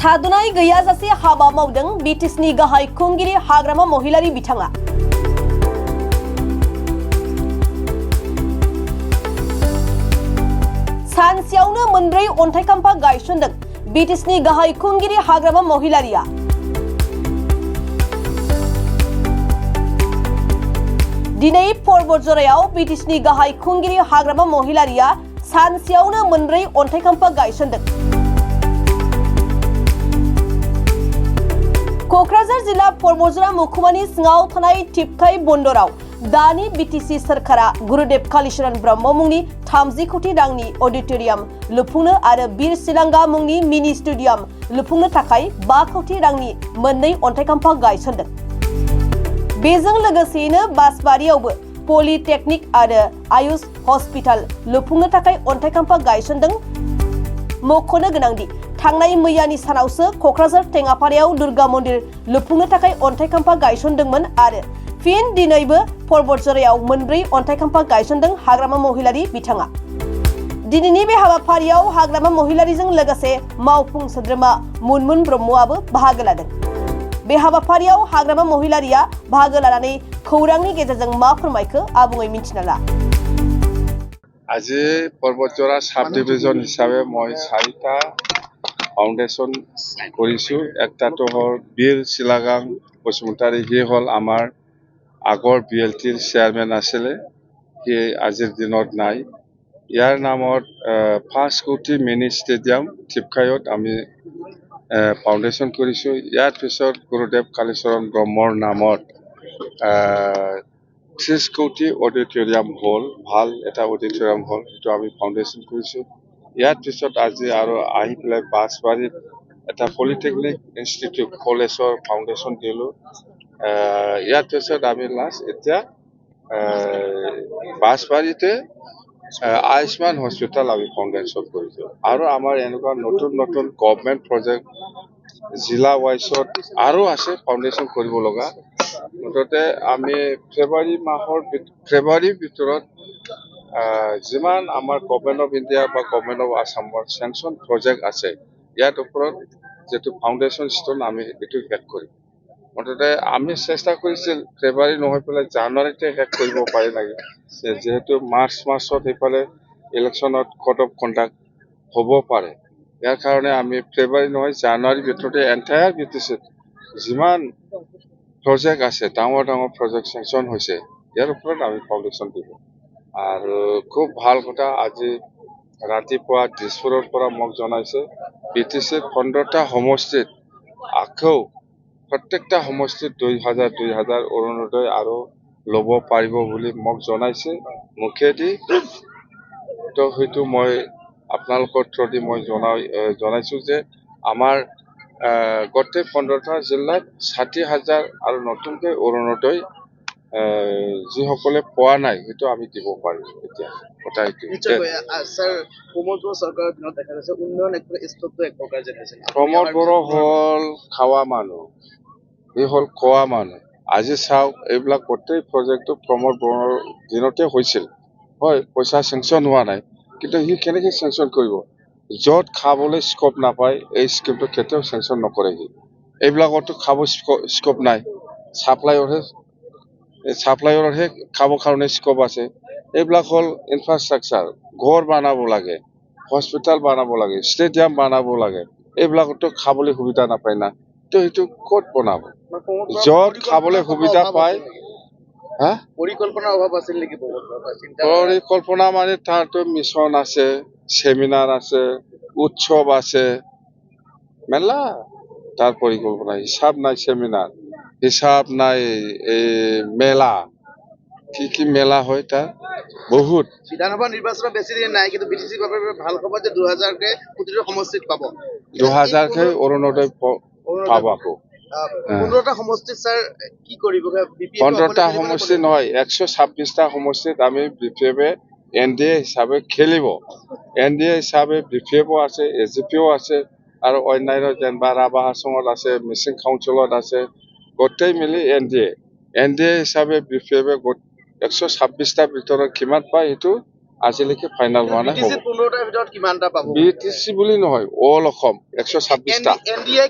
थादुनाय गैयाजासे हाबा मावदों बिटिसिनि गाहाय खुंगिरि हाग्रामा महिलारि बिथाङा। सानसेयावनो मोनब्रै अन्थाइखाम्फा गायसनदों बिटिसिनि गाहाय खुंगिरि हाग्रामा महिलारिया। दिनै पर्बतजरायाव बिटिसिनि गाहाय खुंगिरि हाग्रामा महिलारिया सानसेयावनो मोनब्रै अन्थाइखाम्फा गायसनदों। क'क्राझार जिल्ला पर्बतजरा महकुमानि सिङाव थानाय टिपकाई बन्दराव दानि बिटिसि सोरखारा गुरुदेव कालीचरण ब्रह्म मुंनि 30 कोटी रांनि अडिटोरियाम लुफुंनो आरो बीर सिलांगा मुंनि मिनि स्टेडियाम लुफुंनो थाखाय 5 कोटी रांनि मोननै अन्थाइखाम्फा गायसनदों। बेजों लोगोसेयैनो बासबारियावबो पलिटेक्निक आरो आयुष हस्पिटाल लुफुंनो थाखाय अन्थाइखाम्फा गायसनदों। मख'नो गोनांदि थांनाय मैयानि सानावसो क'क्राझार टेङापारायाव दुर्गा मन्दिर लुफुंनो थाखाय अन्थाइखाम्फा गायसनदोंमोन आरो फिन दिनैबो पर्बतजरायाव मोनब्रै अन्थाइखाम्फा गायसनदों हाग्रामा महिलारि बिथाङा। दिनैनि बे हाबाफारियाव हाग्रामा महिलारिजों लोगोसे मावफुं सोद्रोमा मुनमुन ब्रह्मआबो बाहागो लादों। बे हाबाफारियाव हाग्रामा महिलारिया बाहागो लानानै खौरांनि गेजेरजों मा फोरमायखो आबुङै मिन्थिना ला। আজি पर्बतजरा साब डिविजन हिसापे मैं 4टा फाउंडेशन करिछु। एकटातो हल बीर सिलागां बसुमतारी, हि हल आमार आगर BLT चेयारमैन आছিলে, हि आजिर दिनत नाई। यार नामत 5 कोटी मिनि स्टेडियाम टिपकाईत आमी फाउंडेशन करिछु। यार पिছত गुरुदेव कालीचरण ब्रह्मर नामत 30 कोटी ऑडिटोरियम हल, ভাল এটা ऑडिटोरियम हल যেটো আমি ফাউন্ডেশন কৰিছো। ইয়াৰ পিছত আজি আৰু আহি পেলাই বাসবাৰীত এটা পলিটেকনিক ইনষ্টিটিউট কলেজৰ ফাউন্ডেশন দিলো। ইয়াৰ পিছত আমি লাষ্ট এতিয়া বাসবাৰীতে আয়ুষ্মান হস্পিটাল আমি ফাউন্ডেশন কৰিছো। আৰু আমাৰ এনেকুৱা নতুন নতুন গভৰ্নমেন্ট প্ৰজেক্ট জিলা ওয়াইজত আৰু আছে ফাউন্ডেশন কৰিব লগা। মুঠতে আমি ফেব্ৰুৱাৰীৰ ভিতৰত যিমান আমাৰ গভৰ্নমেন্ট অফ ইণ্ডিয়া বা গভৰ্নমেন্ট অফ আসামৰ চেংচন প্ৰজেক্ট আছে ইয়াৰ ওপৰত যেটো ফাউন্ডেশন ষ্টন আমি এটো শেষ কৰিম। মুঠতে আমি চেষ্টা কৰিছিল ফেব্ৰুৱাৰী নহয় পেলাই জানুৱাৰীতে শেষ কৰিব পাৰি লাগে, যেহেতু মাৰ্চ মাসত এইফালে ইলেকশ্যনত কোড অফ কণ্ডাক্ট হ'ব পাৰে। ইয়াৰ কাৰণে আমি ফেব্ৰুৱাৰী নহয় জানুৱাৰীৰ ভিতৰতে এন্টায়াৰ বিটিচিত যিমান প্ৰজেক্ট আছে ডাঙৰ ডাঙৰ প্ৰজেক্ট চেংচন হৈছে ইয়াৰ ওপৰত আমি ফাউন্ডেশন দিব। আৰু খুব ভাল কথা, আজি ৰাতিপুৱা দিছপুৰৰ পৰা মোক জনাইছে বিটিচিৰ 15টা সমষ্টিত আকৌ প্ৰত্যেকটা সমষ্টিত 2000 অৰুণোদয় আৰু ল'ব পাৰিব বুলি মোক জনাইছে মুখেদি। তো হয়তো মই আপোনালোকৰ থ্ৰুদি মই জনাইছো যে আমাৰ গোটেই 15টা জিলাত 60,000 আৰু নতুনকৈ অৰুণোদয় যিসকলে পোৱা নাই সেইটো আমি দিব পাৰিম। এতিয়া কথা স্যার প্রমোদ বড়ো সরকারের দিনত দেখা যাচ্ছে উন্নয়ন স্তব্ধ এক প্রকার যেতেছে। প্রমোদ বড়ো হল খাওয়া মানুহ, ই হল খোৱা মানুহ। আজি চাওক এইবিলাক গোটেই প্ৰজেক্টটো প্ৰমোদ বড়োৰ দিনতে হৈছিল, হয় পইচা চেংচন হোৱা নাই, কিন্তু সি কেনেকৈ চেংচন কৰিব? য'ত খাবলৈ স্কোপ নাপায় এই স্কিমটো কেতিয়াও চেংচন নকৰে সি। এইবিলাকতো খাব স্কোপ নাই, সাপ্লাইৰহে খাব কাৰণে স্কোপ আছে। এইবিলাক হল ইনফ্ৰাষ্ট্ৰাকচাৰ, ঘৰ বনাব লাগে, হস্পিটাল বনাব লাগে, ষ্টেডিয়াম বনাব লাগে, এইবিলাকতো খাবলৈ সুবিধা নাপায় না। তো সেইটো ক'ত বনাব? য'ত খাবলৈ সুবিধা পায়। পরিকল্পনার অভাব আছে নাকি? পৰিকল্পনা মানে তাতো মিছন আছে, সেমিনাৰ আছে, উৎসৱ আছে, মেলা তার পরিকল্পনা। হিসাব নাই সেমিনার, হিসাব নাই মেলা, কি মেলা হয় তার বহুত। বিধানসভা নির্বাচন বেশি দিন নাই, কিন্তু বিটিসি ভাবে ভাল খবর যে 2000কে প্রতিটা সমষ্টিত পাব, 2000কে অৰুণোদয় পাব। আকৌ 15টা সমষ্টিত স্যাৰ কি কৰিব? 15টা সমষ্টি নহয়, 126টা সমষ্টিত আমি বিপিএফে NDA হিসাবে খেলিব। NDA হিসাবে বিপিএফও আছে, AGPও আছে, আৰু অন্যান্য যেনবা ৰাভা হাছঙত আছে, মিচিং কাউন্সিলত আছে, গোটেই মিলি NDA হিসাবে বিপিএফে 126টা ভিতৰত কিমান পায় সেইটো আজিলৈকে ফাইনেল হোৱা নাই। BTC 15টাৰ ভিতৰত কিমানটা পাব? BTC বুলি নহয়, অল অসম 126টা। NDA